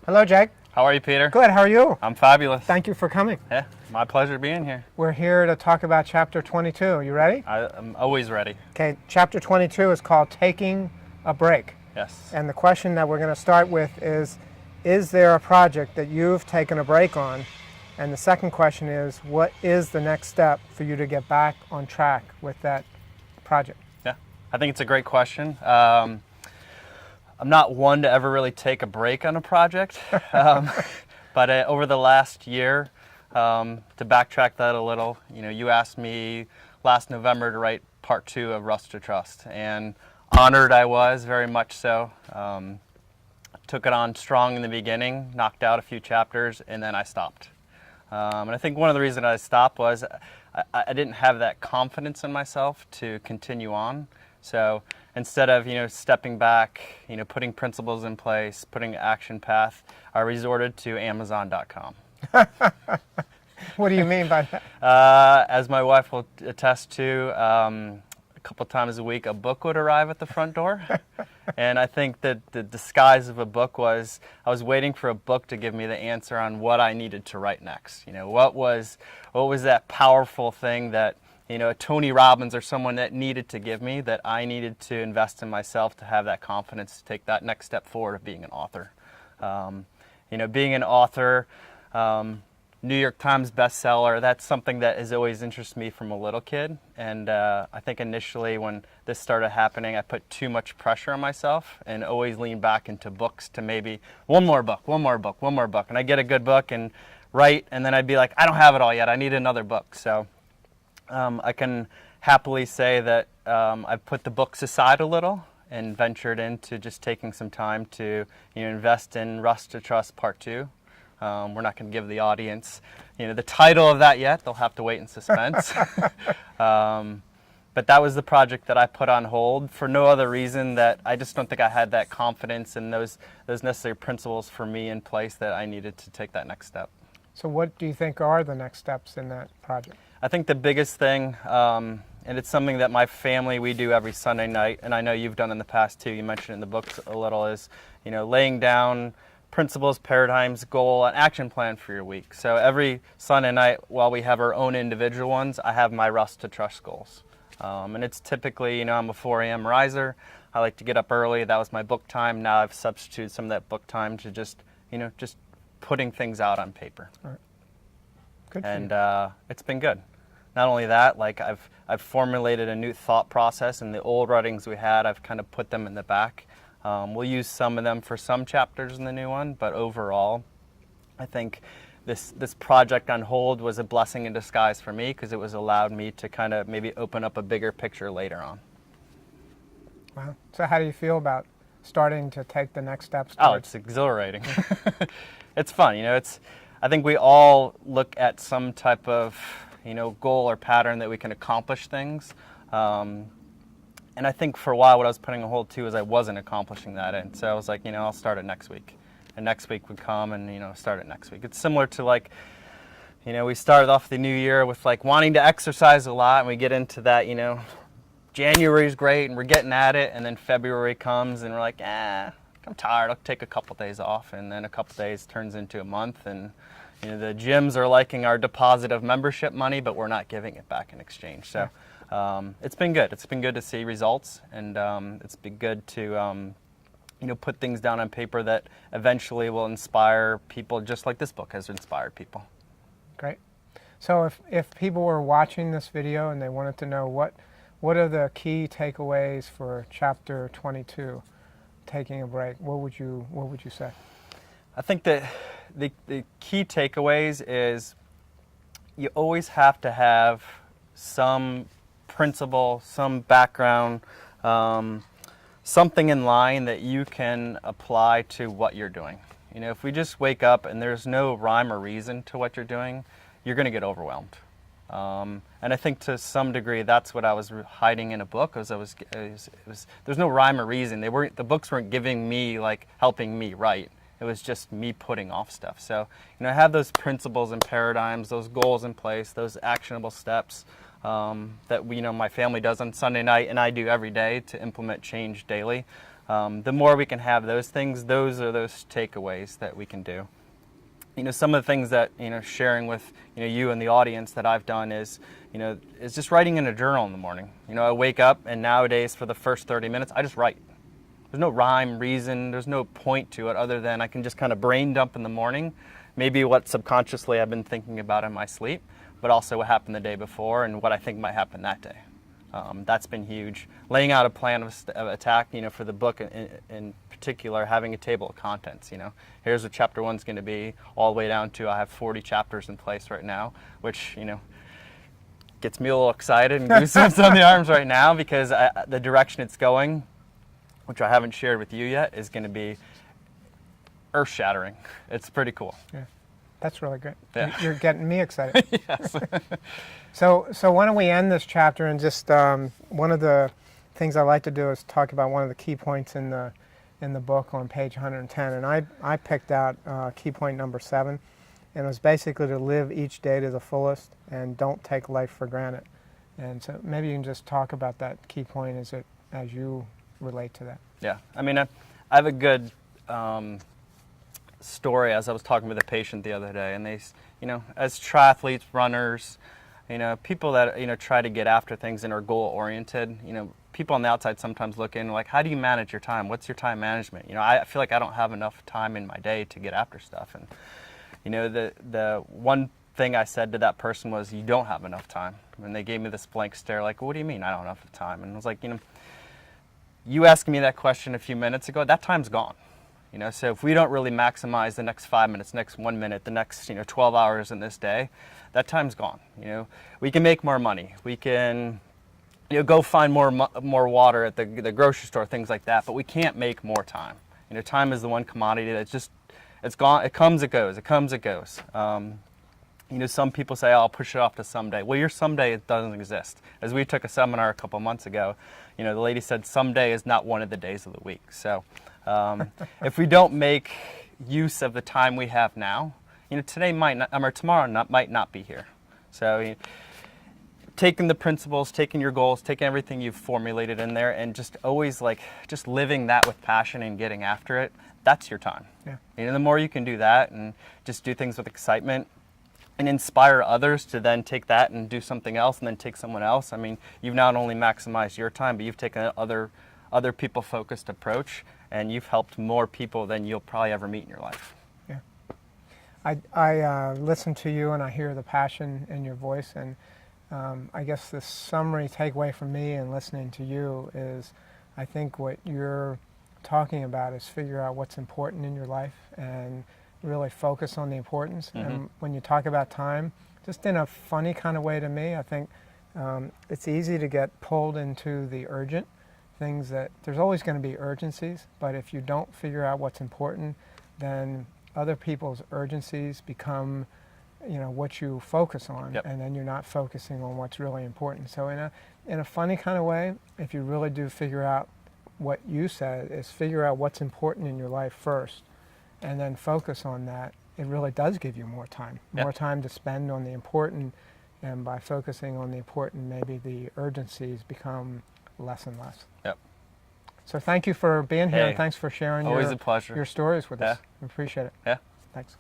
Hello, Jake. How are you, Peter? Good, how are you? I'm fabulous. Thank you for coming. Yeah, my pleasure being here. We're here to talk about chapter 22. You ready? I'm always ready. Okay, chapter 22 is called Taking a Break. Yes. And the question that we're going to start with is there a project that you've taken a break on? And the second question is, what is the next step for you to get back on track with that project? Yeah, I think it's a great question. I'm not one to ever really take a break on a project, but over the last year, to backtrack that a little, you asked me last November to write part 2 of Rust to Trust, and honored I was, very much so. Took it on strong in the beginning, knocked out a few chapters, and then I stopped. And I think one of the reasons I stopped was I didn't have that confidence in myself to continue on. So instead of stepping back, putting principles in place, putting an action path, I resorted to Amazon.com. What do you mean by that? As my wife will attest to, a couple times a week a book would arrive at the front door. And I think that the disguise of a book was I was waiting for a book to give me the answer on what I needed to write next. What was that powerful thing that a Tony Robbins or someone that needed to give me, that I needed to invest in myself to have that confidence to take that next step forward of being an author. Being an author, New York Times bestseller, that's something that has always interested me from a little kid. And I think initially when this started happening, I put too much pressure on myself and always leaned back into books to maybe one more book. And I get a good book and write, and then I'd be like, I don't have it all yet. I need another book. So I can happily say that I've put the books aside a little and ventured into just taking some time to invest in Rust to Trust Part 2. We're not going to give the audience the title of that yet. They'll have to wait in suspense. But that was the project that I put on hold for no other reason that I just don't think I had that confidence and those necessary principles for me in place that I needed to take that next step. So what do you think are the next steps in that project? I think the biggest thing, and it's something that my family, we do every Sunday night, and I know you've done in the past too, you mentioned in the books a little, is laying down principles, paradigms, goal, and action plan for your week. So every Sunday night, while we have our own individual ones, I have my Rust to Trust goals. And it's typically, I'm a 4 a.m. riser. I like to get up early. That was my book time. Now I've substituted some of that book time to just putting things out on paper. All right. Good for And you. it's been good. Not only that, like I've formulated a new thought process, and the old writings we had, I've kind of put them in the back. We'll use some of them for some chapters in the new one, but overall, I think this project on hold was a blessing in disguise for me because it was allowed me to kind of maybe open up a bigger picture later on. Wow. So how do you feel about starting to take the next steps Oh, towards? it's exhilarating. It's fun, I think we all look at some type of, goal or pattern that we can accomplish things. And I think for a while what I was putting on hold too is I wasn't accomplishing that. And so I was like, I'll start it next week. And next week would come and, start it next week. It's similar to like, we started off the new year with like wanting to exercise a lot, and we get into that, January's great and we're getting at it. And then February comes and we're like, I'm tired. I'll take a couple days off. And then a couple days turns into a month. And the gyms are liking our deposit of membership money, but we're not giving it back in exchange. So it's been good. It's been good to see results, and it's been good to put things down on paper that eventually will inspire people, just like this book has inspired people. Great. So if people were watching this video and they wanted to know what are the key takeaways for chapter 22, taking a break, what would you say? I think that the key takeaways is you always have to have some principle, some background, something in line that you can apply to what you're doing. If we just wake up and there's no rhyme or reason to what you're doing, you're going to get overwhelmed. And I think to some degree that's what I was hiding in a book. There's no rhyme or reason. The books weren't giving me, like, helping me write. It was just me putting off stuff. So, have those principles and paradigms, those goals in place, those actionable steps that my family does on Sunday night and I do every day to implement change daily. The more we can have those things, those are those takeaways that we can do. Some of the things that, sharing with, you and the audience that I've done is just writing in a journal in the morning. I wake up and nowadays for the first 30 minutes, I just write. There's no rhyme, reason, there's no point to it other than I can just kind of brain dump in the morning, maybe what subconsciously I've been thinking about in my sleep, but also what happened the day before and what I think might happen that day. That's been huge. Laying out a plan of attack, for the book in particular, having a table of contents. Here's what chapter 1's going to be, all the way down to I have 40 chapters in place right now, which gets me a little excited and goosebumps on the arms right now because the direction it's going, which I haven't shared with you yet, is going to be earth-shattering. It's pretty cool. Yeah, that's really great. Yeah. You're getting me excited. Yes. So why don't we end this chapter and just one of the things I like to do is talk about one of the key points in the book on page 110, and I picked out key point number 7, and it was basically to live each day to the fullest and don't take life for granted. And so maybe you can just talk about that key point as you relate to that. Yeah, I mean, I have a good story as I was talking with a patient the other day, and they, as triathletes, runners, people that, try to get after things and are goal-oriented, people on the outside sometimes look in like, how do you manage your time? What's your time management? I feel like I don't have enough time in my day to get after stuff. And, the one thing I said to that person was, you don't have enough time. And they gave me this blank stare like, what do you mean I don't have enough time? And I was like, you asked me that question a few minutes ago, that time's gone. So if we don't really maximize the next 5 minutes, next 1 minute, the next 12 hours in this day, that time's gone. We can make more money. We can go find more water at the grocery store, things like that. But we can't make more time. Time is the one commodity that's just it's gone. It comes, it goes. It comes, it goes. Some people say, oh, I'll push it off to someday. Well, your someday it doesn't exist. As we took a seminar a couple months ago, the lady said someday is not one of the days of the week. So if we don't make use of the time we have now, today might not, or tomorrow might not be here. So taking the principles, taking your goals, taking everything you've formulated in there, and just always just living that with passion and getting after it, that's your time. Yeah. The more you can do that and just do things with excitement and inspire others to then take that and do something else and then take someone else. I mean, you've not only maximized your time, but you've taken an other people-focused approach, and you've helped more people than you'll probably ever meet in your life. Yeah. I listen to you and I hear the passion in your voice, and I guess the summary takeaway from me and listening to you is I think what you're talking about is figure out what's important in your life and really focus on the importance. Mm-hmm. And when you talk about time, just in a funny kind of way to me, I think it's easy to get pulled into the urgent things that there's always going to be urgencies, but if you don't figure out what's important, then other people's urgencies become what you focus on. Yep. And then you're not focusing on what's really important. So in a funny kind of way, if you really do figure out what you said, is figure out what's important in your life first and then focus on that, it really does give you more time. Yep. More time to spend on the important, and by focusing on the important, maybe the urgencies become less and less. Yep. So thank you for being here, Hey, and thanks for sharing always a pleasure. your stories with us. Yeah. We appreciate it. Yeah. Thanks.